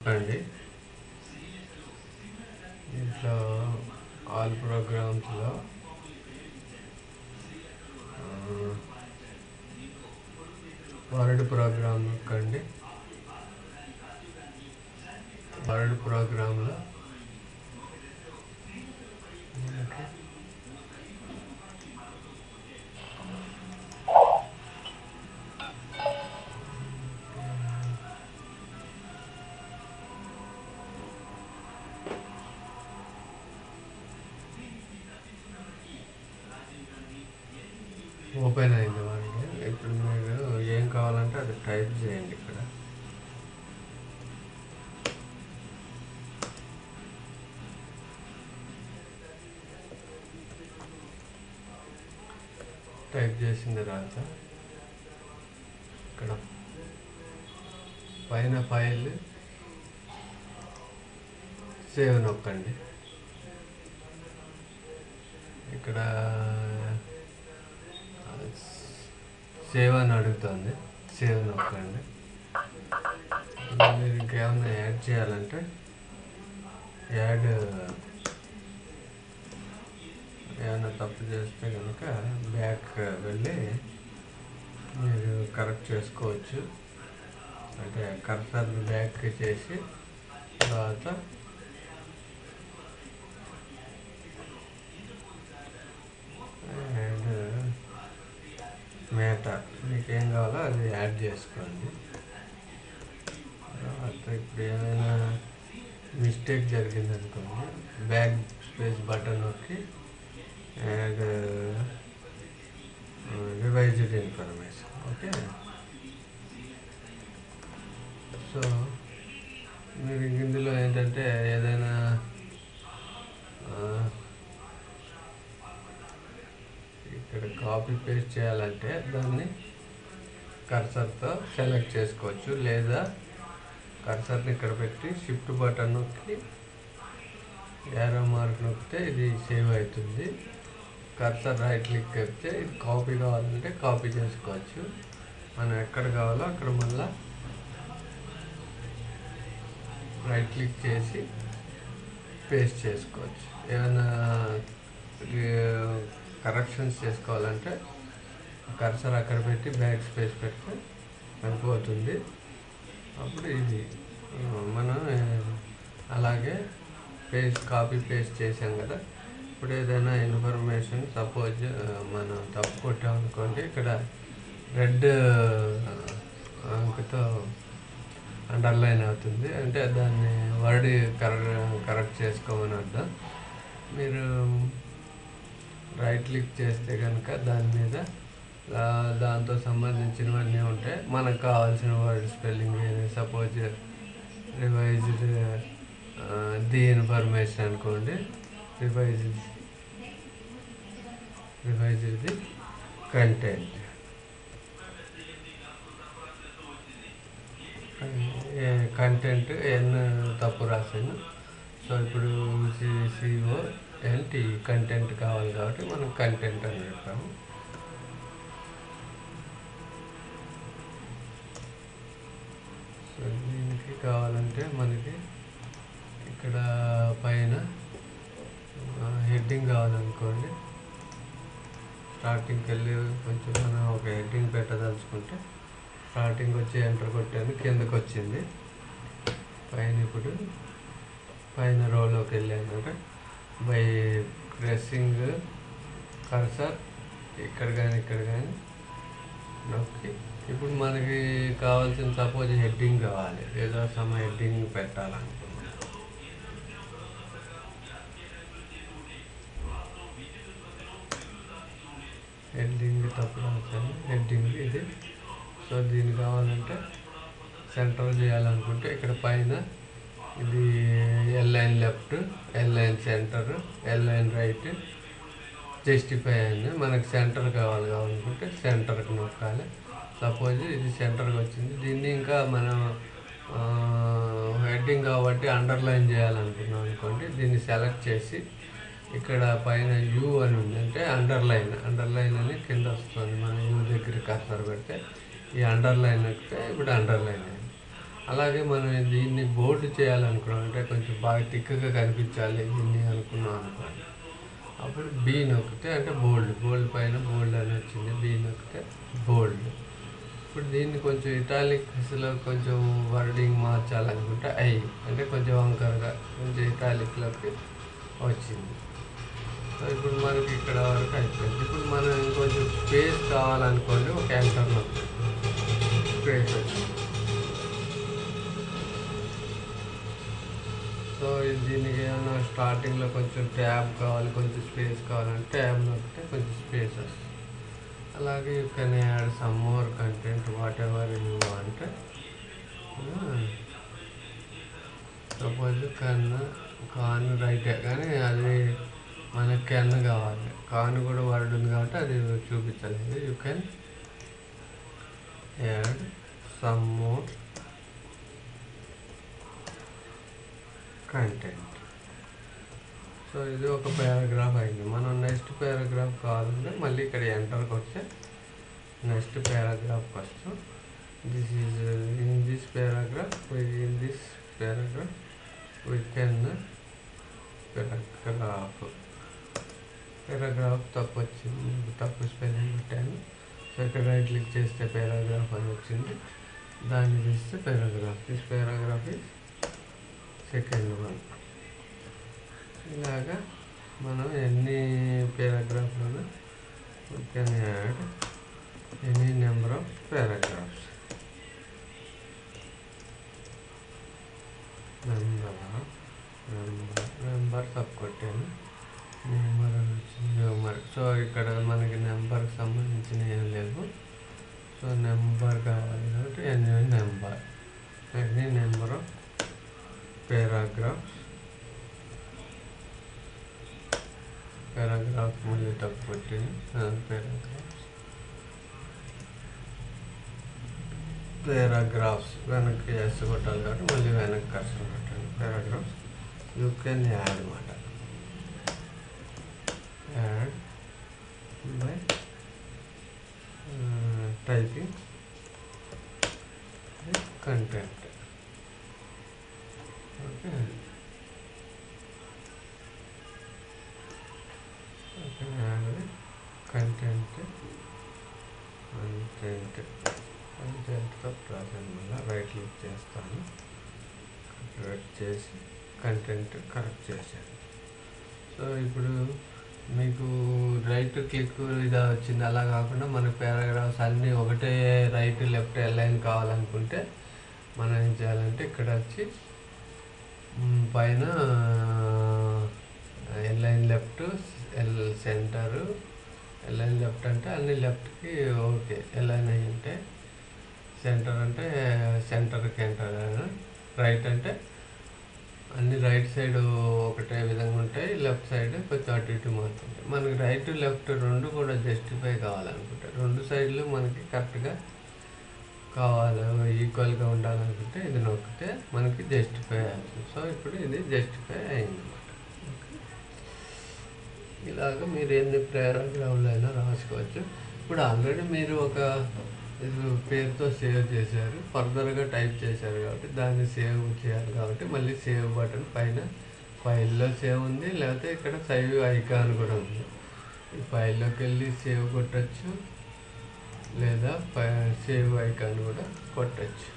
నొక్కండి. దీంట్లో ఆల్ ప్రోగ్రామ్స్లో వర్డ్ ప్రోగ్రామ్ నొక్కండి. వర్డ్ ప్రోగ్రాంలో ఓపెన్ అయింది మనకి. ఇప్పుడు మీరు ఏం కావాలంటే అది టైప్ చేయండి. ఇక్కడ టైప్ చేసిన తర్వాత ఇక్కడ పైన ఫైల్ సేవ్ నొక్కండి. ఇక్కడ సేవ్ అని అడుగుతుంది, సేవ్ నొక్కండి. మీరు ఇంకేమైనా యాడ్ చేయాలంటే ఏమైనా తప్పు చేస్తే కనుక బ్యాక్ వెళ్ళి మీరు కరెక్ట్ చేసుకోవచ్చు. అంటే కర్సర్ని బ్యాక్ చేసి తర్వాత మేట మీకేం కావాలో అది యాడ్ చేసుకోండి. తర్వాత ఇప్పుడు ఏమైనా మిస్టేక్ జరిగింది అనుకోండి, బ్యాక్ స్పేస్ బటన్ నొక్కి add revised information. Okay, so మీరు ఇందులో ఏంటంటే ఏదైనా ఇక్కడ కాపీ పేస్ట్ చేయాలంటే దాన్ని కర్సర్తో సెలెక్ట్ చేసుకోవచ్చు, లేదా కర్సర్ని ఇక్కడ పెట్టి షిఫ్ట్ బటన్ నొక్కి యారో మార్క్ నొక్కితే ఇది సేవ్ అవుతుంది. కర్సర్ రైట్ క్లిక్ చెప్తే ఇది కాపీ కావాలంటే కాపీ చేసుకోవచ్చు. మనం ఎక్కడ కావాలో అక్కడ మళ్ళీ రైట్ క్లిక్ చేసి పేస్ట్ చేసుకోవచ్చు. ఏమైనా కరెక్షన్స్ చేసుకోవాలంటే కర్సర్ అక్కడ పెట్టి బ్యాక్ స్పేస్ పెడితే సరిపోతుంది. అప్పుడు ఇది మనం అలాగే కాపీ పేస్ట్ చేసాం కదా. ఇప్పుడు ఏదైనా ఇన్ఫర్మేషన్ సపోజ్ మనం తప్పు కొట్టామనుకోండి, ఇక్కడ రెడ్ అంకుతో అండర్లైన్ అవుతుంది, అంటే దాన్ని వర్డ్ కరెక్ట్ చేసుకోమని అర్థం. మీరు రైట్ క్లిక్ చేస్తే కనుక దాని మీద దాంతో సంబంధించినవన్నీ ఉంటాయి. మనకు కావాల్సిన word spelling suppose revised the information అనుకోండి, రివైజ్డ్ ది కంటెంట్. కంటెంట్ తప్పు రాసాను. సో ఇప్పుడు CONT కంటెంట్ కావాలి కాబట్టి మనం కంటెంట్ అని పెడతాము. సో దీనికి కావాలంటే మనకి ఇక్కడ పైన హెడ్డింగ్ కావాలనుకోండి, స్టార్టింగ్కి వెళ్ళి కొంచెం మనం ఒక హెడ్డింగ్ పెట్టదలుచుకుంటే స్టార్టింగ్ వచ్చి ఎంటర్ కొట్టాను, కిందకు వచ్చింది. పైన ఇప్పుడు పైన రోలోకి వెళ్ళాను అంటే బై ప్రెస్సింగ్ కర్సర్ ఇక్కడ కానీ నొక్కి ఇప్పుడు మనకి కావాల్సిన సపోజ్ హెడ్డింగ్ కావాలి, ఏదో హెడ్డింగ్ పెట్టాలనుకున్నాం. హెడ్డింగ్ తప్పు రాసాను, హెడ్డింగ్ ఇది. సో దీన్ని కావాలంటే సెంటర్ చేయాలనుకుంటే ఇక్కడ పైన ఇది ఎల్ఐన్ లెఫ్ట్, ఎల్ఐన్ సెంటర్, ఎల్ఐన్ రైట్, జస్టిఫై అని మనకు సెంటర్ కావాలనుకుంటే సెంటర్కి నొక్కాలి. సపోజ్ ఇది సెంటర్కి వచ్చింది. దీన్ని ఇంకా మనం హెడ్డింగ్ కాబట్టి అండర్లైన్ చేయాలనుకున్నాం అనుకోండి, దీన్ని సెలెక్ట్ చేసి ఇక్కడ పైన యూ అని ఉంది అంటే అండర్లైన్ అని కింద వస్తుంది. మనం యూ దగ్గర కర్సర్ పెడితే ఈ అండర్లైన్ ఎక్కితే ఇప్పుడు అండర్లైన్ అయింది. అలాగే మనం దీన్ని బోల్డ్ చేయాలనుకున్నాం, అంటే కొంచెం బాగా థిక్గా కనిపించాలి దీన్ని అనుకున్నాం అనుకోండి, అప్పుడు బీ నొక్కితే అంటే బోల్డ్ పైన బోల్డ్ అని వచ్చింది, బీ నొక్కితే బోల్డ్. ఇప్పుడు దీన్ని కొంచెం ఇటాలిక్స్లో కొంచెం వర్డింగ్ మార్చాలనుకుంటే ఐ అంటే కొంచెం వంకరగా కొంచెం ఇటాలిక్లోకి వచ్చింది. సో ఇప్పుడు మనకి ఇక్కడ వరకు అయిపోయింది. ఇప్పుడు మనం ఇంకొంచెం స్పేస్ కావాలనుకోండి, ఒక ఎంటర్ నొక్కి స్పేస్ వచ్చింది. సో దీనికి ఏమైనా స్టార్టింగ్లో కొంచెం ట్యాబ్ కావాలి, కొంచెం స్పేస్ కావాలంటే ట్యాబ్ నొక్కితే కొంచెం స్పేస్ వస్తుంది. అలాగే you can add some more content whatever you want. Suppose కాన్ రైటే, కానీ అది మనకి కెన్ కావాలి, కాన్ కూడా వర్డ్ ఉంది కాబట్టి అది చూపించలేదు. You can add some more content. So ఇది ఒక పారాగ్రాఫ్ అయింది. మనం నెక్స్ట్ పారాగ్రాఫ్ కావాలంటే మళ్ళీ ఇక్కడ ఎంటర్కి వస్తే నెక్స్ట్ పారాగ్రాఫ్కి వస్తాం. This is in this paragraph we can paragraph తప్పు వచ్చింది, తప్పు స్పెల్లింగ్ పెట్టాను. సో ఇక్కడ రైట్ క్లిక్ చేస్తే పారాగ్రాఫ్ అని వచ్చింది, దాన్ని తీస్తే paragraph. This paragraph is second one. ఇలాగా మనం ఎన్ని పారాగ్రాఫ్లను we can add any number of paragraphs. Number తప్పు కొట్టాను, నెంబర్ అని వచ్చింది నెంబర్. సో ఇక్కడ మనకి నెంబర్కి సంబంధించిన ఏం లేవు. సో నెంబర్ కావాలి కాబట్టి any number of paragraphs. Paragraph మళ్ళీ తప్పు కొట్టింది, పారాగ్రాఫ్స్ వెనక్కి ఎస్ కొట్టాలి కాబట్టి మళ్ళీ వెనక్కి కష్టం పెట్టండి. పారాగ్రాఫ్స్ యూ కెన్ యాడ్ అనమాట, add by typing content. Okay, కంటెంట్తో రాసాను. మళ్ళీ రైట్ క్లిక్ చేస్తాను, కరెక్ట్ చేసి కంటెంట్ కరెక్ట్ చేశాను. సో ఇప్పుడు మీకు రైట్ క్లిక్ ఇదా వచ్చింది. అలా కాకుండా మనకు పారాగ్రాఫ్స్ అన్నీ ఒకటే రైట్ లెఫ్ట్ ఎల్ఐన్ కావాలనుకుంటే మనం ఏం చేయాలంటే ఇక్కడ వచ్చి పైన ఎల్ఐన్ లెఫ్ట్, సెంటరు, ఎల్ఐన్ లెఫ్ట్ అంటే అన్ని లెఫ్ట్కి ఓకే ఎల్ఐన్ అయ్యి ఉంటే, సెంటర్ అంటే సెంటర్కి ఎంటర్, రైట్ అంటే అన్ని రైట్ సైడ్ ఒకటే విధంగా ఉంటాయి, లెఫ్ట్ సైడ్ కొంచెం అటు ఇటు మారుతుంటాయి. మనకి రైట్ లెఫ్ట్ రెండు కూడా జస్టిఫై కావాలనుకుంటే, రెండు సైడ్లు మనకి కరెక్ట్గా కావాలి, ఈక్వల్గా ఉండాలనుకుంటే ఇది నొక్కితే మనకి జస్టిఫై అవుతుంది. సో ఇప్పుడు ఇది జస్టిఫై అయిందన్నమాట. ఇలాగ మీరు ఎన్ని పారాగ్రాఫ్లు అయినా రాసుకోవచ్చు. ఇప్పుడు ఆల్రెడీ మీరు ఒక పేరుతో సేవ్ చేశారు, ఫర్దర్గా టైప్ చేశారు కాబట్టి దాన్ని సేవ్ చేయాలి కాబట్టి మళ్ళీ సేవ్ బటన్ పైన ఫైల్లో సేవ్ ఉంది, లేకపోతే ఇక్కడ సేవ్ ఐకాన్ కూడా ఉంది. ఈ ఫైల్లోకి వెళ్ళి సేవ్ కొట్టచ్చు, లేదా సేవ్ ఐకాన్ కూడా కొట్టచ్చు.